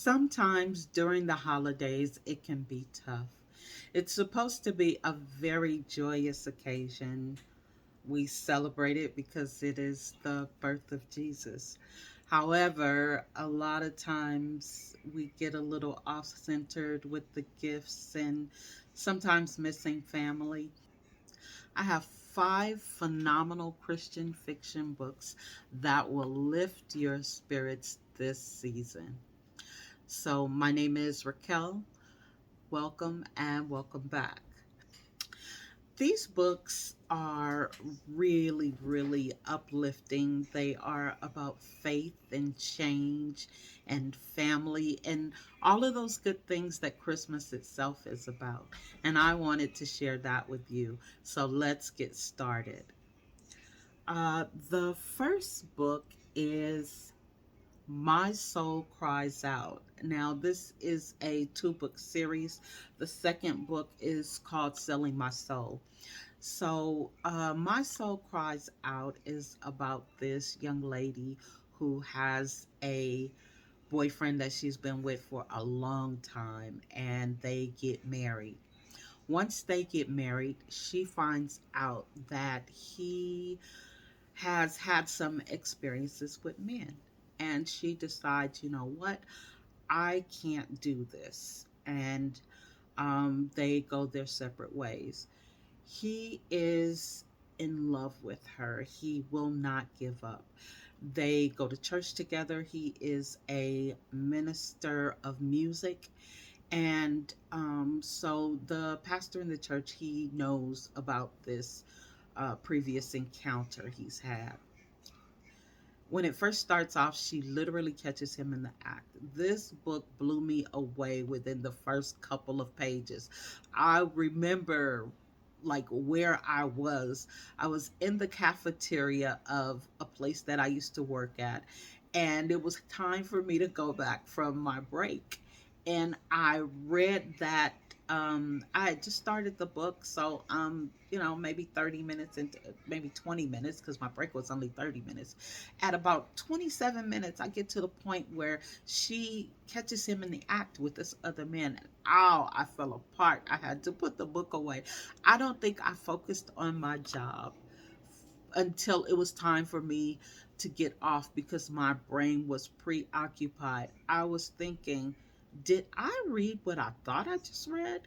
Sometimes during the holidays, it can be tough. It's supposed to be a very joyous occasion. We celebrate it because it is the birth of Jesus. However, a lot of times we get a little off centered with the gifts and sometimes missing family. I have five phenomenal Christian fiction books that will lift your spirits this season. So, my name is Raquel. Welcome and welcome back. These books are really, really uplifting. They are about faith and change and family and all of those good things that Christmas itself is about. And I wanted to share that with you. So let's get started. The first book is My Soul Cries Out. Now, this is a two-book series. The second book is called Selling My Soul. So, My Soul Cries Out is about this young lady who has a boyfriend that she's been with for a long time, and they get married. Once they get married, she finds out that he has had some experiences with men. And she decides, you know what, I can't do this. And they go their separate ways. He is in love with her. He will not give up. They go to church together. He is a minister of music. And so the pastor in the church, he knows about this previous encounter he's had. When it first starts off, she literally catches him in the act. This book blew me away within the first couple of pages. I remember like where I was. I was in the cafeteria of a place that I used to work at, and it was time for me to go back from my break. And I read that I had just started the book, so maybe 30 minutes into maybe 20 minutes because my break was only 30 minutes. At about 27 minutes, I get to the point where she catches him in the act with this other man. And oh, I fell apart. I had to put the book away. I don't think I focused on my job until it was time for me to get off because my brain was preoccupied. I was thinking, did I read what I thought I just read?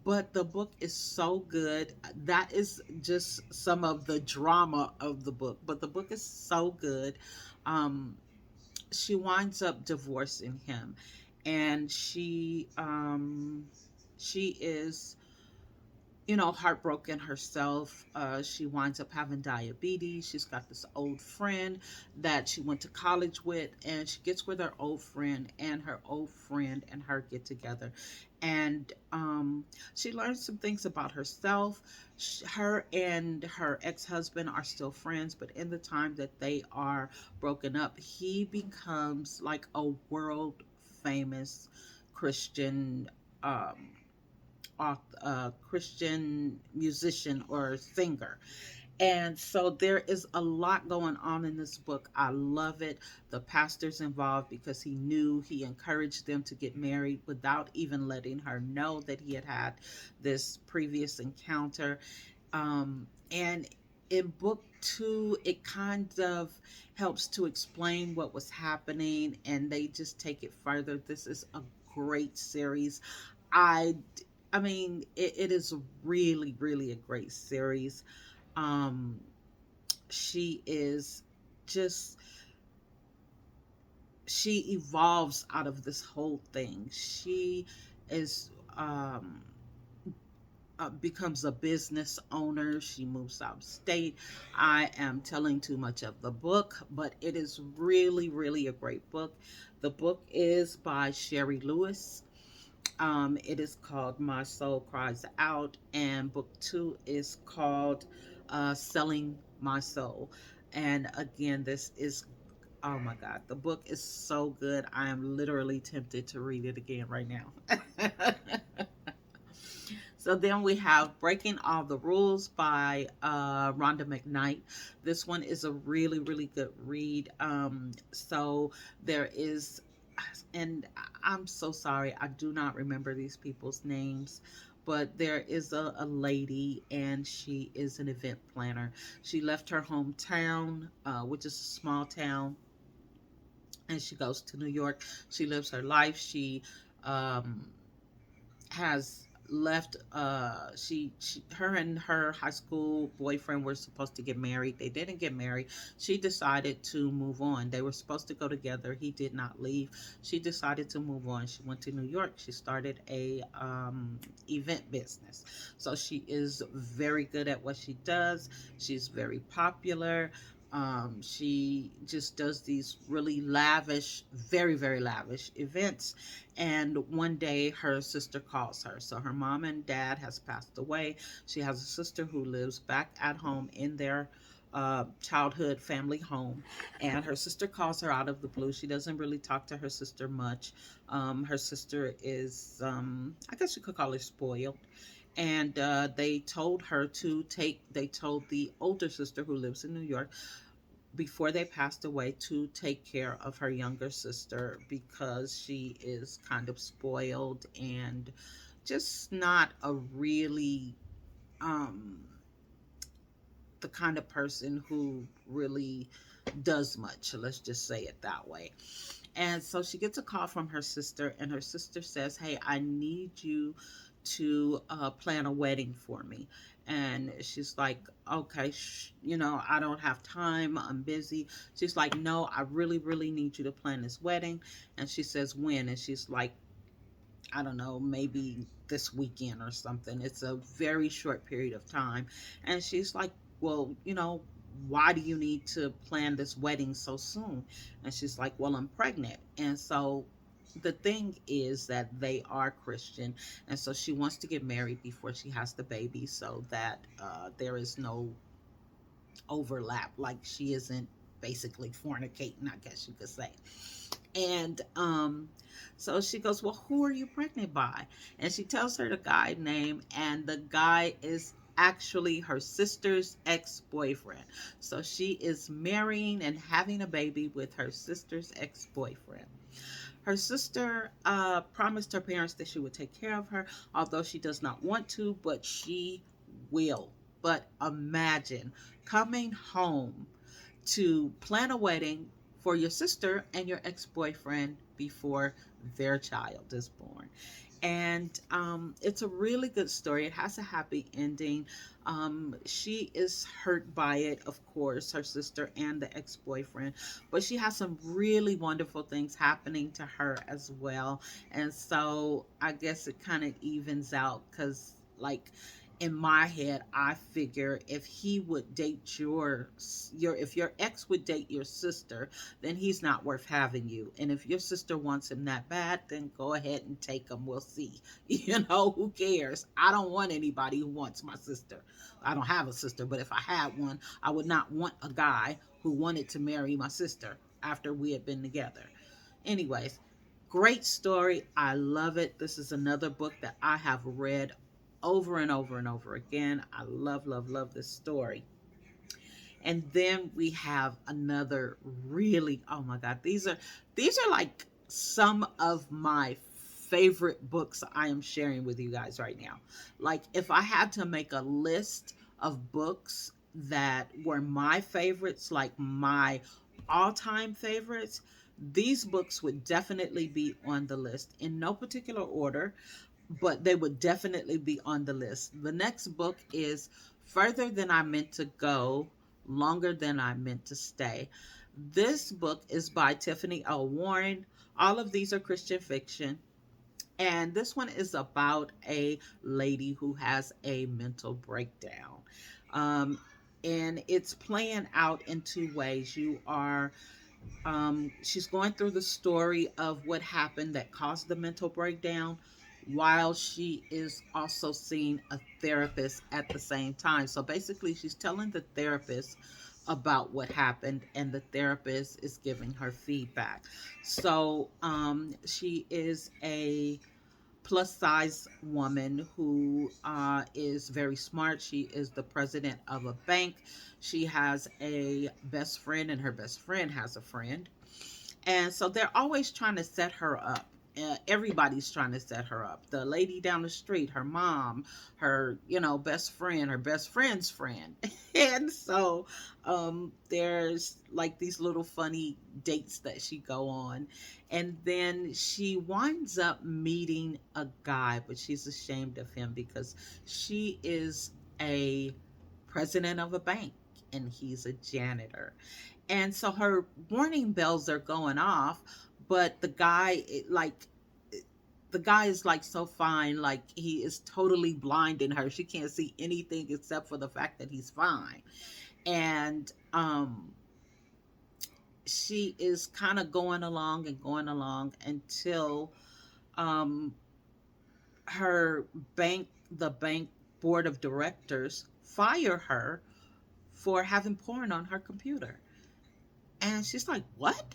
But the book is so good. That is just some of the drama of the book, but the book is so good. Um, she winds up divorcing him, and she is heartbroken herself. She winds up having diabetes. She's got this old friend that she went to college with, and she gets with her old friend, and her old friend and her get together. And she learns some things about herself. Her and her ex husband are still friends, but in the time that they are broken up, he becomes like a world famous Christian. Christian musician or singer. And so there is a lot going on in this book. I love it. The pastor's involved because he encouraged them to get married without even letting her know that he had had this previous encounter. And in book two, it kind of helps to explain what was happening and they just take it further. This is a great series. I I mean, it is really, really a great series. Um, she is just she evolves out of this whole thing. She is becomes a business owner. She moves out of state. I am telling too much of the book, but it is really, really a great book. The book is by Sherry Lewis. It is called My Soul Cries Out, and book two is called Selling My Soul. And again, this is, oh my God, the book is so good. I am literally tempted to read it again right now. So then we have Breaking All the Rules by Rhonda McKnight. This one is a really, really good read. So there is and I'm so sorry, I do not remember these people's names. But there is a lady, and she is an event planner. She left her hometown, which is a small town, and she goes to New York. She lives her life. She um, has left. She her and her high school boyfriend were supposed to get married. They didn't get married. She decided to move on. They were supposed to go together. He did not leave. She decided to move on. She went to New York. She started a event business. So she is very good at what she does. She's very popular. She just does these really lavish, very, very lavish events. And one day her sister calls her. So her mom and dad has passed away. She has a sister who lives back at home in their childhood family home. And her sister calls her out of the blue. She doesn't really talk to her sister much. Her sister is, I guess you could call her spoiled. And they told the older sister who lives in New York before they passed away to take care of her younger sister because she is kind of spoiled and just not a really um the kind of person who really does much, let's just say it that way. And so she gets a call from her sister, and her sister says, "Hey, I need you to plan a wedding for me." And she's like, "Okay, I don't have time. I'm busy." She's like, "No, I really, really need you to plan this wedding." And she says, "When?" And she's like, "I don't know, maybe this weekend or something. It's a very short period of time." And she's like, "Well, why do you need to plan this wedding so soon?" And she's like, "Well, I'm pregnant." And so the thing is that they are Christian. And so she wants to get married before she has the baby so that there is no overlap. Like she isn't basically fornicating, I guess you could say. And so she goes, "Well, who are you pregnant by?" And she tells her the guy name, and the guy is actually her sister's ex boyfriend. So she is marrying and having a baby with her sister's ex boyfriend. Her sister promised her parents that she would take care of her, although she does not want to, but she will. But imagine coming home to plan a wedding for your sister and your ex boyfriend before their child is born. And it's a really good story. It has a happy ending. She is hurt by it, of course, her sister and the ex boyfriend, but she has some really wonderful things happening to her as well. And so I guess it kind of evens out because, like, in my head, I figure if he would date if your ex would date your sister, then he's not worth having you. And if your sister wants him that bad, then go ahead and take him. We'll see. Who cares? I don't want anybody who wants my sister. I don't have a sister, but if I had one, I would not want a guy who wanted to marry my sister after we had been together. Anyways, great story. I love it. This is another book that I have read over and over and over again. I love, love, love this story. And then we have another really, oh my God, these are like some of my favorite books I am sharing with you guys right now. Like if I had to make a list of books that were my favorites, like my all-time favorites, these books would definitely be on the list in no particular order, but they would definitely be on the list. The next book is Further Than I Meant to Go, Longer Than I Meant to Stay. This book is by Tiffany L. Warren. All of these are Christian fiction. And this one is about a lady who has a mental breakdown. Um, and it's playing out in two ways. She's going through the story of what happened that caused the mental breakdown while she is also seeing a therapist at the same time. So basically, she's telling the therapist about what happened, and the therapist is giving her feedback. So she is a plus size woman who is very smart. She is the president of a bank. She has a best friend, and her best friend has a friend. And so they're always trying to set her up. Everybody's trying to set her up. The lady down the street, her mom, her, best friend, her best friend's friend. And so there's like these little funny dates that she go on. And then she winds up meeting a guy, but she's ashamed of him because she is a president of a bank and he's a janitor. And so her warning bells are going off, but the guy is like so fine, like he is totally blinding her. She can't see anything except for the fact that he's fine. And she is kind of going along and going along until um her the bank board of directors fire her for having porn on her computer. And she's like, "What?"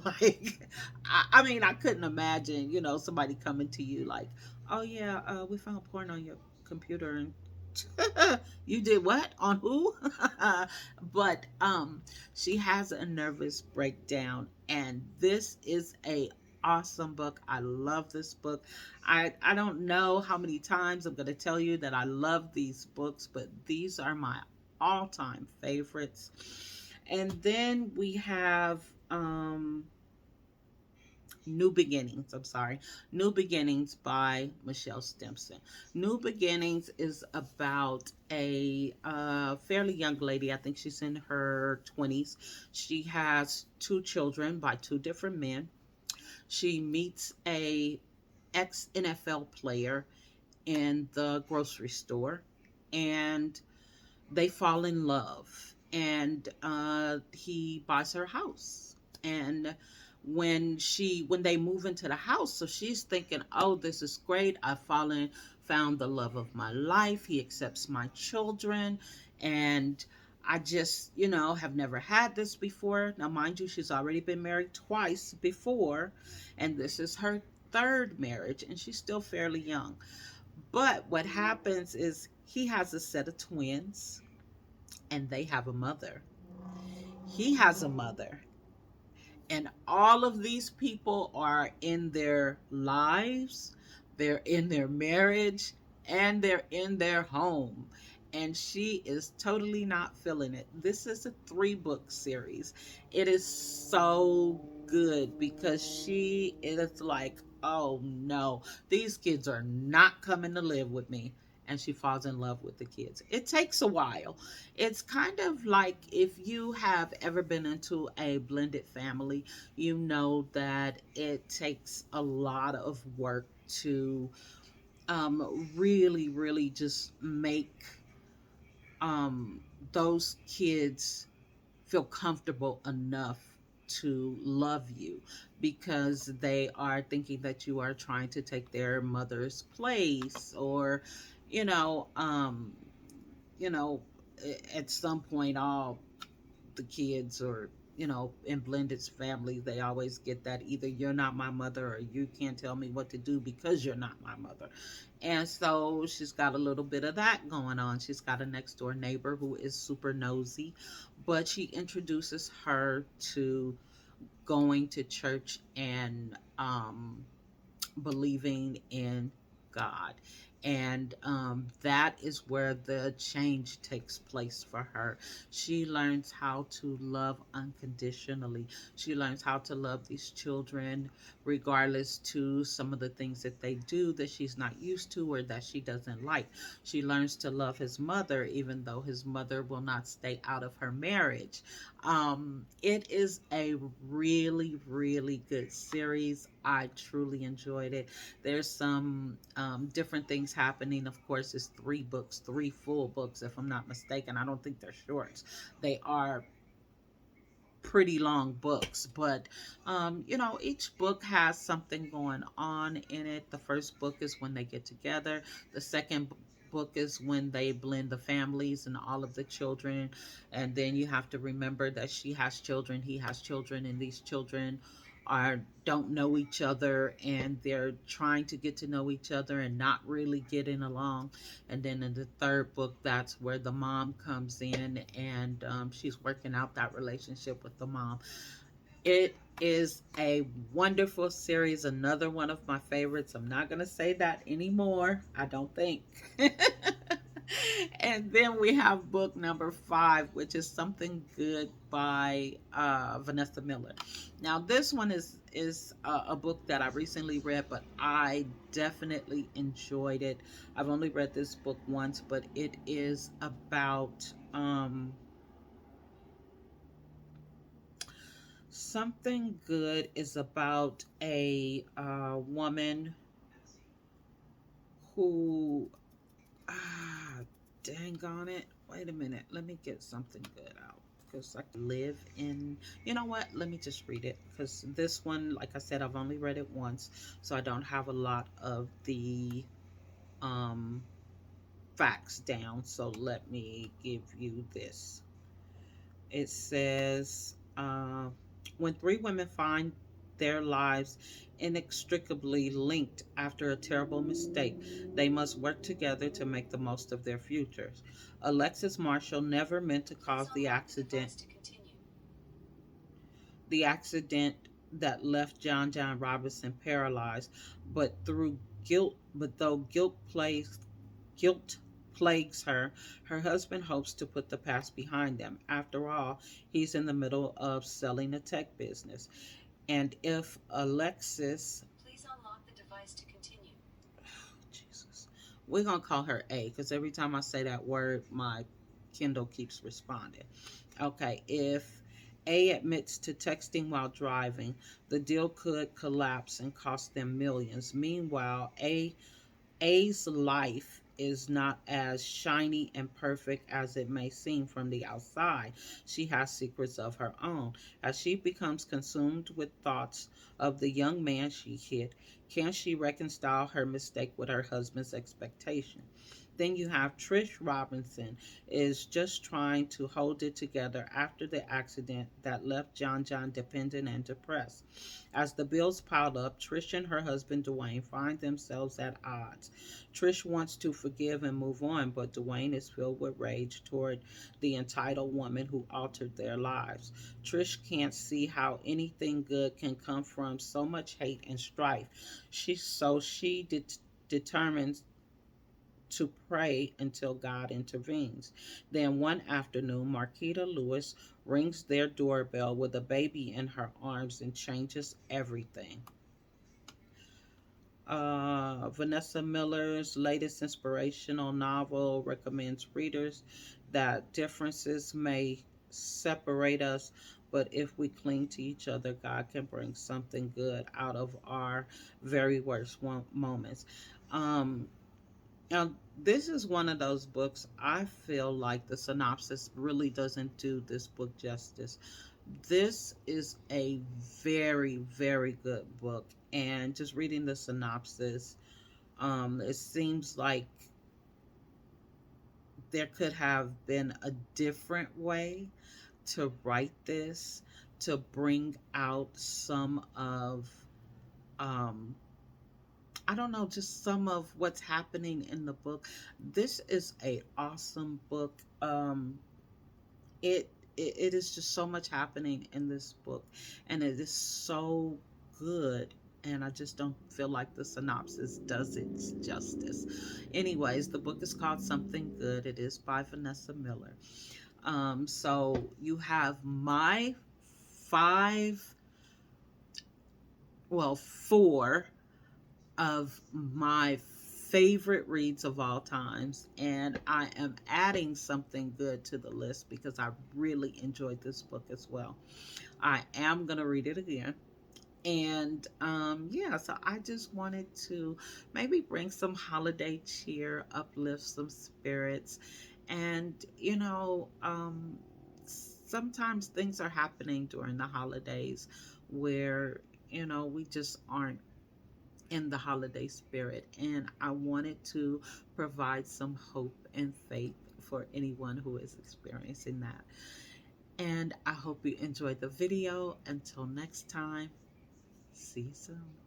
Like, I mean, I couldn't imagine, somebody coming to you like, "Oh yeah, we found porn on your computer," and you did what on who? But she has a nervous breakdown, and this is a awesome book. I love this book. I don't know how many times I'm going to tell you that I love these books, but these are my all-time favorites. And then we have New Beginnings. I'm sorry. New Beginnings by Michelle Stimson. New Beginnings is about a fairly young lady. I think she's in her 20s. She has two children by two different men. She meets a ex NFL player in the grocery store, and they fall in love, and he buys her house. And when they move into the house, so she's thinking, "Oh, this is great, found the love of my life, he accepts my children, and I just, have never had this before." Now mind you, she's already been married twice before, and this is her third marriage, and she's still fairly young. But what happens is he has a set of twins, and they have a mother. He has a mother. And all of these people are in their lives, they're in their marriage, and they're in their home. And she is totally not feeling it. This is a 3-book series. It is so good because she is like, "Oh no, these kids are not coming to live with me." And she falls in love with the kids. It takes a while. It's kind of like if you have ever been into a blended family, you know that it takes a lot of work to really, really just make um, those kids feel comfortable enough to love you, because they are thinking that you are trying to take their mother's place, or you know um you know at some point, all the kids, or in blended families, they always get that either "you're not my mother" or "you can't tell me what to do because you're not my mother." And so she's got a little bit of that going on. She's got a next door neighbor who is super nosy, but she introduces her to going to church and believing in God. And that is where the change takes place for her. She learns how to love unconditionally. She learns how to love these children regardless to some of the things that they do that she's not used to or that she doesn't like. She learns to love his mother even though his mother will not stay out of her marriage. It is a really, really good series. I truly enjoyed it. There's some different things happening. Of course, it's 3 books, 3 full books, if I'm not mistaken. I don't think they're shorts. They are pretty long books, but each book has something going on in it. The first book is when they get together. The second book is when they blend the families and all of the children. And then you have to remember that she has children, he has children, and these children are don't know each other, and they're trying to get to know each other and not really getting along. And then in the third book, that's where the mom comes in, and she's working out that relationship with the mom. It is a wonderful series, another one of my favorites. I'm not going to say that anymore, I don't think. And then we have book number 5, which is Something Good by Vanessa Miller. Now, this one is a book that I recently read, but I definitely enjoyed it. I've only read this book once, but it is about Something Good is about a woman who, ah, dang on it. Wait a minute. Let me get Something Good out because I live in, you know what? Let me just read it because this one, like I said, I've only read it once, so I don't have a lot of the um, facts down. So let me give you this. It says, when three women find their lives inextricably linked after a terrible mistake, they must work together to make the most of their futures. Alexis Marshall never meant to cause the accident that left John Robinson paralyzed, but though guilt plagues her, her husband hopes to put the past behind them. After all, he's in the middle of selling a tech business. And if Alexis, please unlock the device to continue. Jesus. We're going to call her A because every time I say that word, my Kindle keeps responding. Okay, if A admits to texting while driving, the deal could collapse and cost them millions. Meanwhile, A's life is not as shiny and perfect as it may seem from the outside. She has secrets of her own. As she becomes consumed with thoughts of the young man she hit, can she reconcile her mistake with her husband's expectation? Then you have Trish Robinson is just trying to hold it together after the accident that left John dependent and depressed. As the bills piled up, Trish and her husband Dwayne find themselves at odds. Trish wants to forgive and move on, but Dwayne is filled with rage toward the entitled woman who altered their lives. Trish can't see how anything good can come from so much hate and strife. She determines to pray until God intervenes. Then one afternoon, Marquita Lewis rings their doorbell with a baby in her arms and changes everything. Vanessa Miller's latest inspirational novel recommends readers that differences may separate us, but if we cling to each other, God can bring something good out of our very worst moments. Um, Now, this is one of those books I feel like the synopsis really doesn't do this book justice. This is a very, very good book. And just reading the synopsis, it seems like there could have been a different way to write this to bring out some of um, I don't know, just some of what's happening in the book. This is a awesome book. It, it is just so much happening in this book, and it is so good. And I just don't feel like the synopsis does it justice. Anyways, the book is called Something Good. It is by Vanessa Miller. So you have my five, well, four of my favorite reads of all times, and I am adding Something Good to the list because I really enjoyed this book as well. I am going to read it again. And yeah, so I just wanted to maybe bring some holiday cheer, uplift some spirits. And sometimes things are happening during the holidays where we just aren't in the holiday spirit. And I wanted to provide some hope and faith for anyone who is experiencing that. And I hope you enjoyed the video. Until next time, see you soon.